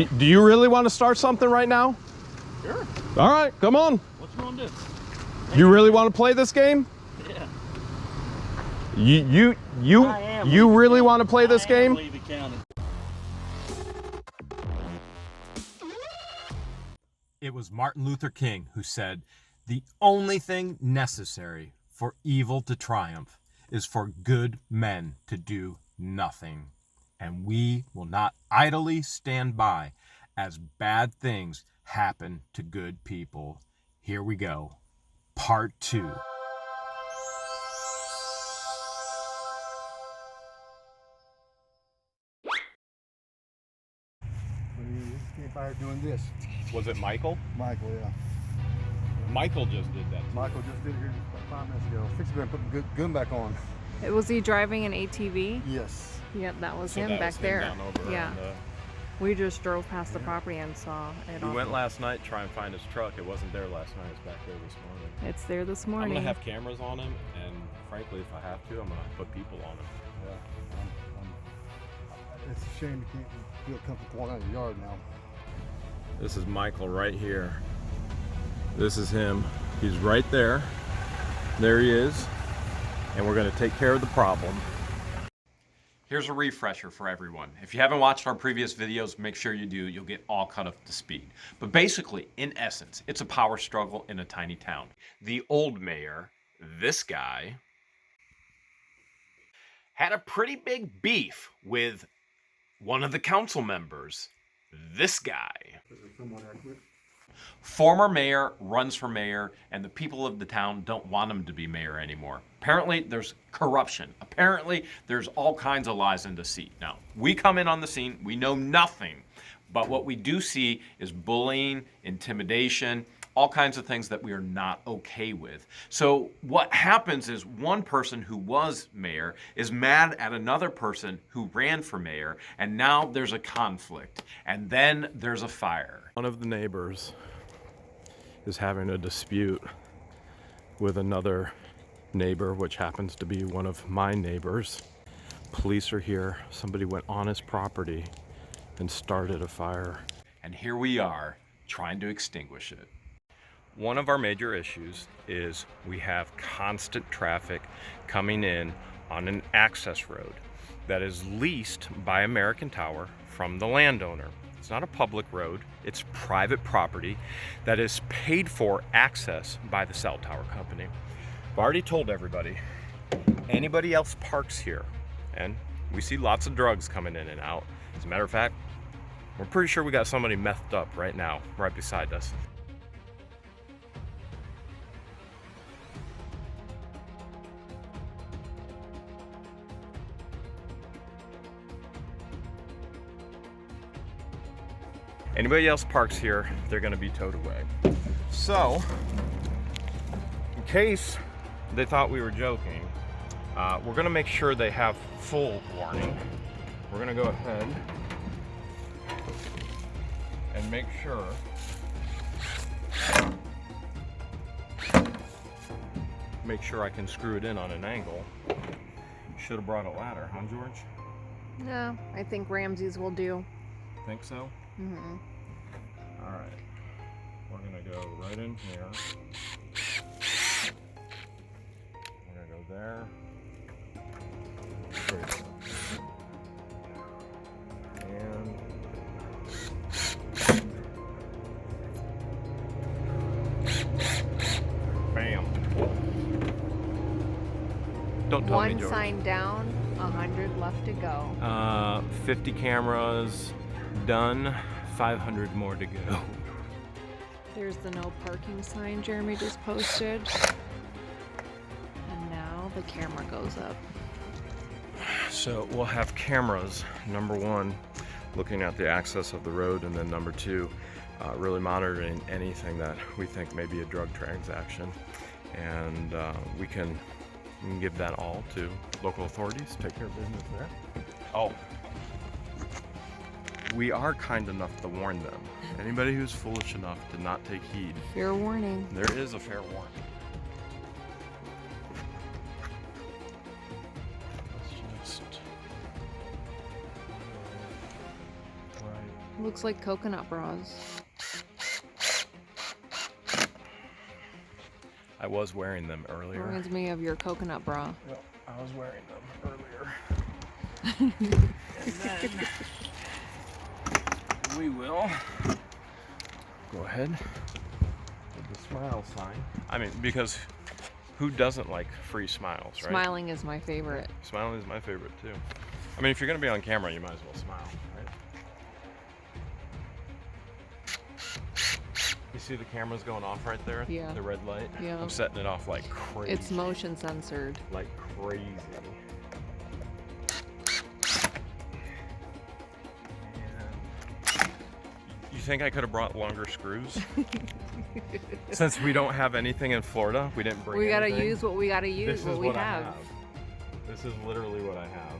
Do you really want to start something right now? Sure. All right, come on. What you want to do? You really want to play this game? Yeah. You really want to play this game? It was Martin Luther King who said, "The only thing necessary for evil to triumph is for good men to do nothing. And we will not idly stand by as bad things happen to good people." Here we go. Part 2. Came by doing this. Was it Michael? Michael, yeah. Michael just did that. Michael just did it here about 5 minutes ago. Fix it and put the gun back on. Was he driving an ATV? Yes. Yep, that was So him that back was him there. down over Yeah. on the- We just drove past the property and saw it. We all. went last night to try and find his truck. It wasn't there last night. It's back there this morning. It's there this I'm morning. gonna have cameras on him, and frankly, if I have to, I'm gonna put people on him. Yeah. It's a shame you can't feel comfortable going out of your yard now. This is Michael right here. This is him. He's right there. There he is. And we're going to take care of the problem. Here's a refresher for everyone. If you haven't watched our previous videos, make sure you do. You'll get all caught up to speed. But basically, in essence, it's a power struggle in a tiny town. The old mayor, this guy, had a pretty big beef with one of the council members, this guy. Former mayor runs for mayor, and the people of the town don't want him to be mayor anymore. Apparently, there's corruption. Apparently, there's all kinds of lies and deceit. Now, we come in on the scene, we know nothing, but what we do see is bullying, intimidation, all kinds of things that we are not okay with. So what happens is one person who was mayor is mad at another person who ran for mayor, and now there's a conflict, and then there's a fire. One of the neighbors is having a dispute with another neighbor, which happens to be one of my neighbors. Police are here. Somebody went on his property and started a fire. And here we are trying to extinguish it. One of our major issues is we have constant traffic coming in on an access road that is leased by American Tower from the landowner. It's not a public road, it's private property that is paid for access by the cell tower company. I've already told everybody, anybody else parks here, and we see lots of drugs coming in and out. As a matter of fact, we're pretty sure we got somebody methed up right now, right beside us. Anybody else parks here, they're gonna be towed away. So, in case they thought we were joking, we're gonna make sure they have full warning. We're gonna go ahead and make sure I can screw it in on an angle. Should have brought a ladder, huh, George? No, I think Ramsey's will do. Think so? Mm-hmm. All right, we're gonna go right in here. We're gonna go there. And bam. Don't tell me, One George. sign down, 100 left to go. 50 cameras done, 500 more to go. There's the no parking sign Jeremy just posted. And now the camera goes up. So we'll have cameras, number one, looking at the access of the road, and then number two, really monitoring anything that we think may be a drug transaction. And we can give that all to local authorities, take care of business there. Oh, we are kind enough to warn them. Anybody who's foolish enough to not take heed, Fair warning. there is a fair warning. Let's just Looks like coconut bras. I was wearing them earlier. Reminds me of your coconut bra. Well, I was wearing them earlier. And then we will go ahead with the smile sign. I mean, because who doesn't like free smiles, right? Smiling is my favorite. Smiling is my favorite too. I mean, if you're gonna be on camera, you might as well smile, right? You see the cameras going off right there? Yeah. The red light? Yeah. I'm setting it off like crazy. It's motion censored. Like crazy. And you think I could have brought longer screws? Since we don't have anything in Florida, we didn't bring We gotta anything. use what we gotta use, This is what we what I have. have. This is literally what I have.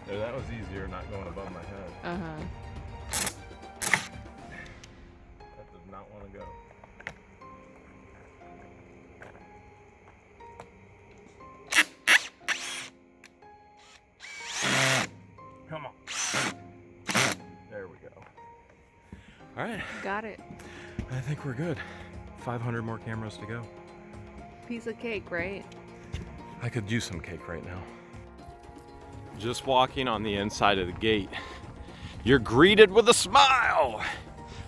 There, that was easier, not going above my head. Uh-huh. That does not want to go. Come on. There we go. All right, Got it. I think we're good. 500 more cameras to go. Piece of cake, right? I could use some cake right now. Just walking on the inside of the gate, you're greeted with a smile.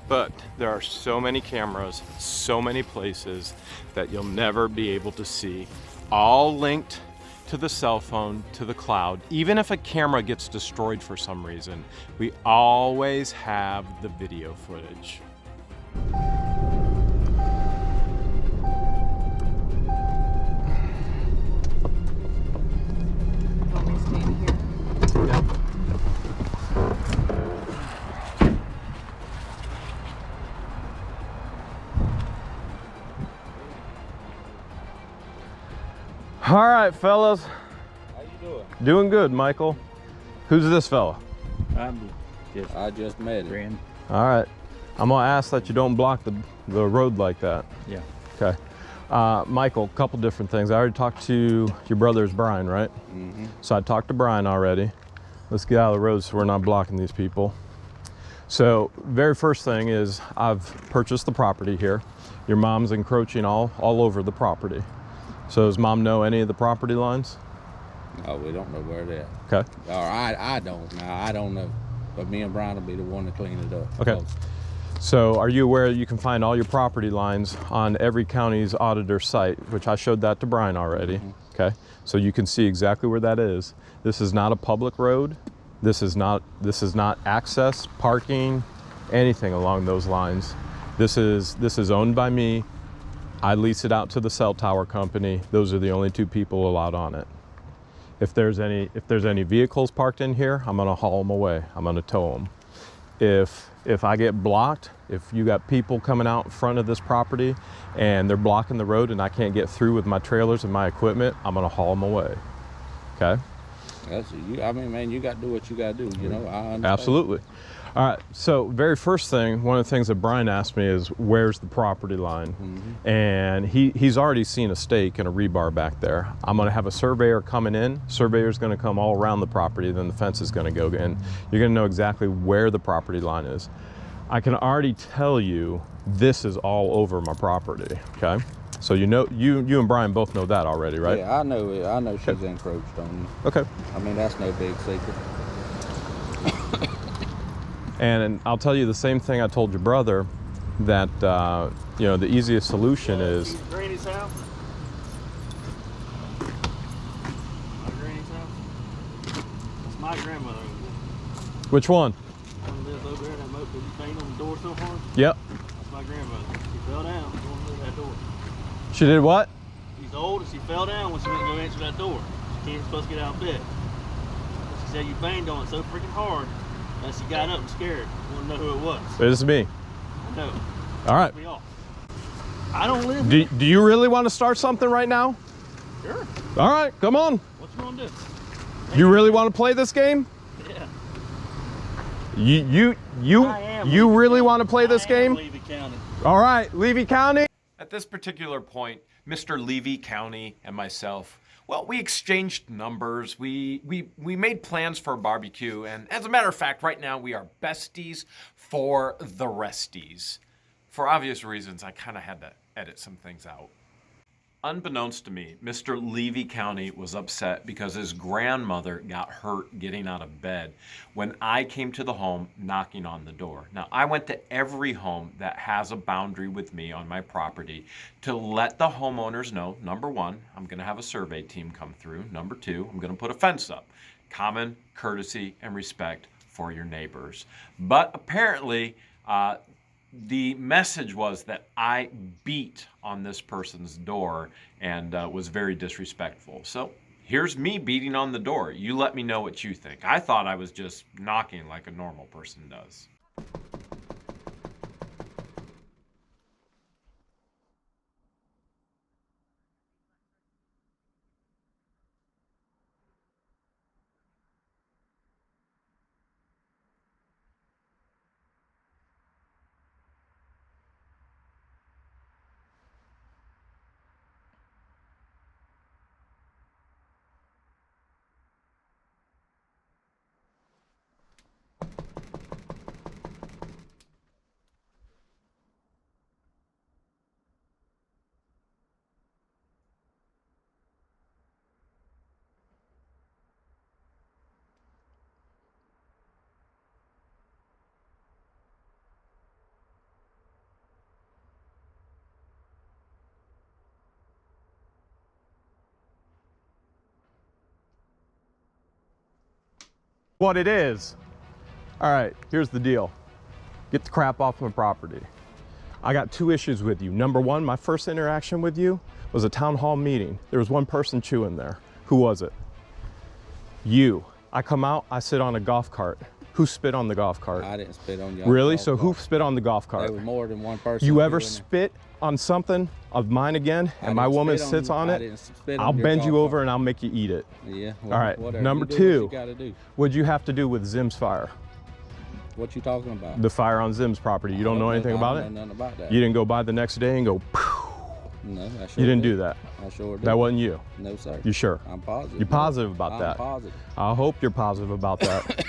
But there are so many cameras, so many places that you'll never be able to see, all linked to the cell phone, to the cloud. Even if a camera gets destroyed for some reason, we always have the video footage. Want me to stay here? Yep. All right, fellas. How you doing? Doing good, Michael. Who's this fella? I just met him. Friend. All right. I'm gonna ask that you don't block the road like that. Yeah. Okay. Michael, a couple different things. I already talked to your brother's Brian, right? Mm-hmm. So I talked to Brian already. Let's get out of the road so we're not blocking these people. So very first thing is I've purchased the property here. Your mom's encroaching all over the property. So does mom know any of the property lines? Oh, we don't know where they're at. Okay. Or I don't. Now, I don't know. But me and Brian will be the one to clean it up. Okay. So are you aware that you can find all your property lines on every county's auditor site, which I showed that to Brian already. Mm-hmm. Okay. So you can see exactly where that is. This is not a public road. This is not access, parking, anything along those lines. This is owned by me. I lease it out to the cell tower company. Those are the only two people allowed on it. If there's any vehicles parked in here, I'm gonna haul them away. I'm gonna tow them. If I get blocked, if you got people coming out in front of this property and they're blocking the road and I can't get through with my trailers and my equipment, I'm gonna haul them away. Okay? That's you. I mean, man, you got to do what you got to do. You know, I understand. Absolutely. All right. So very first thing, one of the things that Brian asked me is, where's the property line? Mm-hmm. And he's already seen a stake and a rebar back there. I'm going to have a surveyor coming in. Surveyor's going to come all around the property. Then the fence is going to go in. You're going to know exactly where the property line is. I can already tell you this is all over my property. Okay. So you know, you and Brian both know that already, right? Yeah, I know it. I know she's encroached on you. Okay. I mean, that's no big secret. And I'll tell you the same thing I told your brother, that you know, the easiest solution is. Granny's house. My granny's house. That's my grandmother over there. Which one? One lives over there. That moat, did you paint on the door so hard? Yep. That's my grandmother. She fell down going through that door. She did what? She's old and she fell down when she went to go answer that door. She ain't supposed to get out of bed. She said you banged on it so freaking hard that she got up and scared. Wanted to know who it was. This is me. I know. All right. Me off. I don't live Do here. you really want to start something right now? Sure. All right, come on. What you gonna do? You really want to play this game? Yeah. You I am you Levy really County. want to play this I am game? Levy County. All right, Levy County. At this particular point, Mr. Levy County and myself, Well, we exchanged numbers. We made plans for a barbecue. And as a matter of fact, right now we are besties for the resties. For obvious reasons, I kind of had to edit some things out. Unbeknownst to me, Mr. Levy County was upset because his grandmother got hurt getting out of bed when I came to the home knocking on the door. Now, I went to every home that has a boundary with me on my property to let the homeowners know, number one, I'm going to have a survey team come through. Number two, I'm going to put a fence up. Common courtesy and respect for your neighbors. But apparently, the message was that I beat on this person's door and was very disrespectful. So here's me beating on the door. You let me know what you think. I thought I was just knocking like a normal person does. What it is. All right, here's the deal. Get the crap off my property. I got two issues with you. Number one, my first interaction with you was a town hall meeting. There was one person chewing there. Who was it? You. I come out, I sit on a golf cart. Who spit on the golf cart? I didn't spit on you. Really? So who spit on the golf cart? There was more than one person. You ever doing it. spit on something of mine again, and my woman sits on it? I'll bend you over and I'll make you eat it. Yeah. All right. Whatever. Number You do two, what you gotta do. what'd you have to do with Zim's fire? What you talking about? The fire on Zim's property. You don't know anything about it? I don't know nothing about that. You didn't go by the next day and go, phew. No, I sure You didn't do that. I sure did. That wasn't you. No, sir. You sure? I'm positive. You're positive about that? I'm positive. I hope you're positive about that.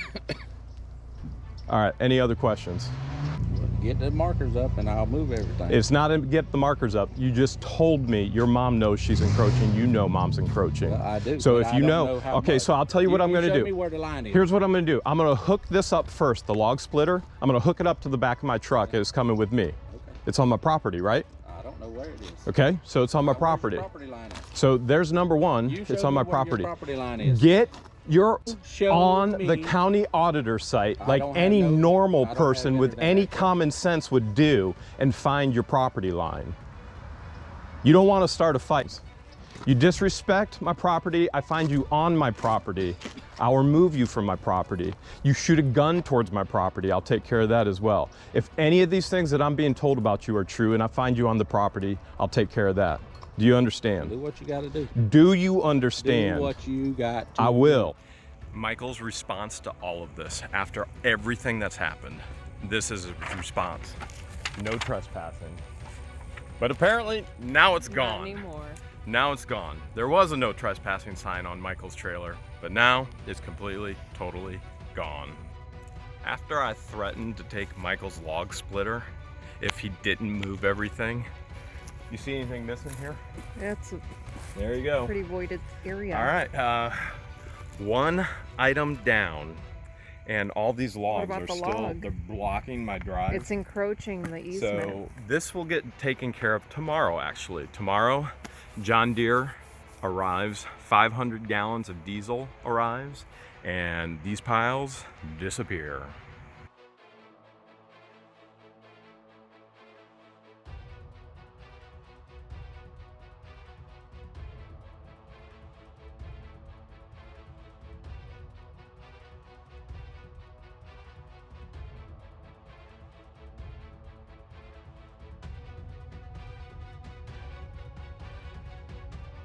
All right, any other questions? Get the markers up and I'll move everything. It's not to get the markers up. You just told me your mom knows she's encroaching. You know mom's encroaching. Well, I do. So but if I you don't know, how okay, much. so I'll tell you what I'm going to Show do. me where the line is. Here's what I'm going to do. I'm going to hook this up first, the log splitter. I'm going to hook it up to the back of my truck. It's coming with me. Okay. It's on my property, right? I don't know where it is. Okay, so it's on my Where's property. your property line at? So there's number one. You It's show on me my where property. Your property line is. Get your Show on me. the county auditor site, I like don't have any no- normal I don't person have with internet any access. common sense would do, and find your property line. You don't want to start a fight. You disrespect my property, I find you on my property. I'll remove you from my property. You shoot a gun towards my property, I'll take care of that as well. If any of these things that I'm being told about you are true and I find you on the property, I'll take care of that. Do you understand? Do what you got to do. Do you understand? Do what you got to I will. Michael's response to all of this, after everything that's happened, this is his response. No trespassing. But apparently, now it's Not gone. anymore. Now it's gone. There was a no trespassing sign on Michael's trailer, but now it's completely, totally gone. After I threatened to take Michael's log splitter if he didn't move everything, you see anything missing here? That's a There you go. pretty voided area. All right, one item down, and all these logs about are the still log? they're blocking my drive. It's encroaching the easement. So this will get taken care of tomorrow, actually. Tomorrow, John Deere arrives, 500 gallons of diesel arrives, and these piles disappear.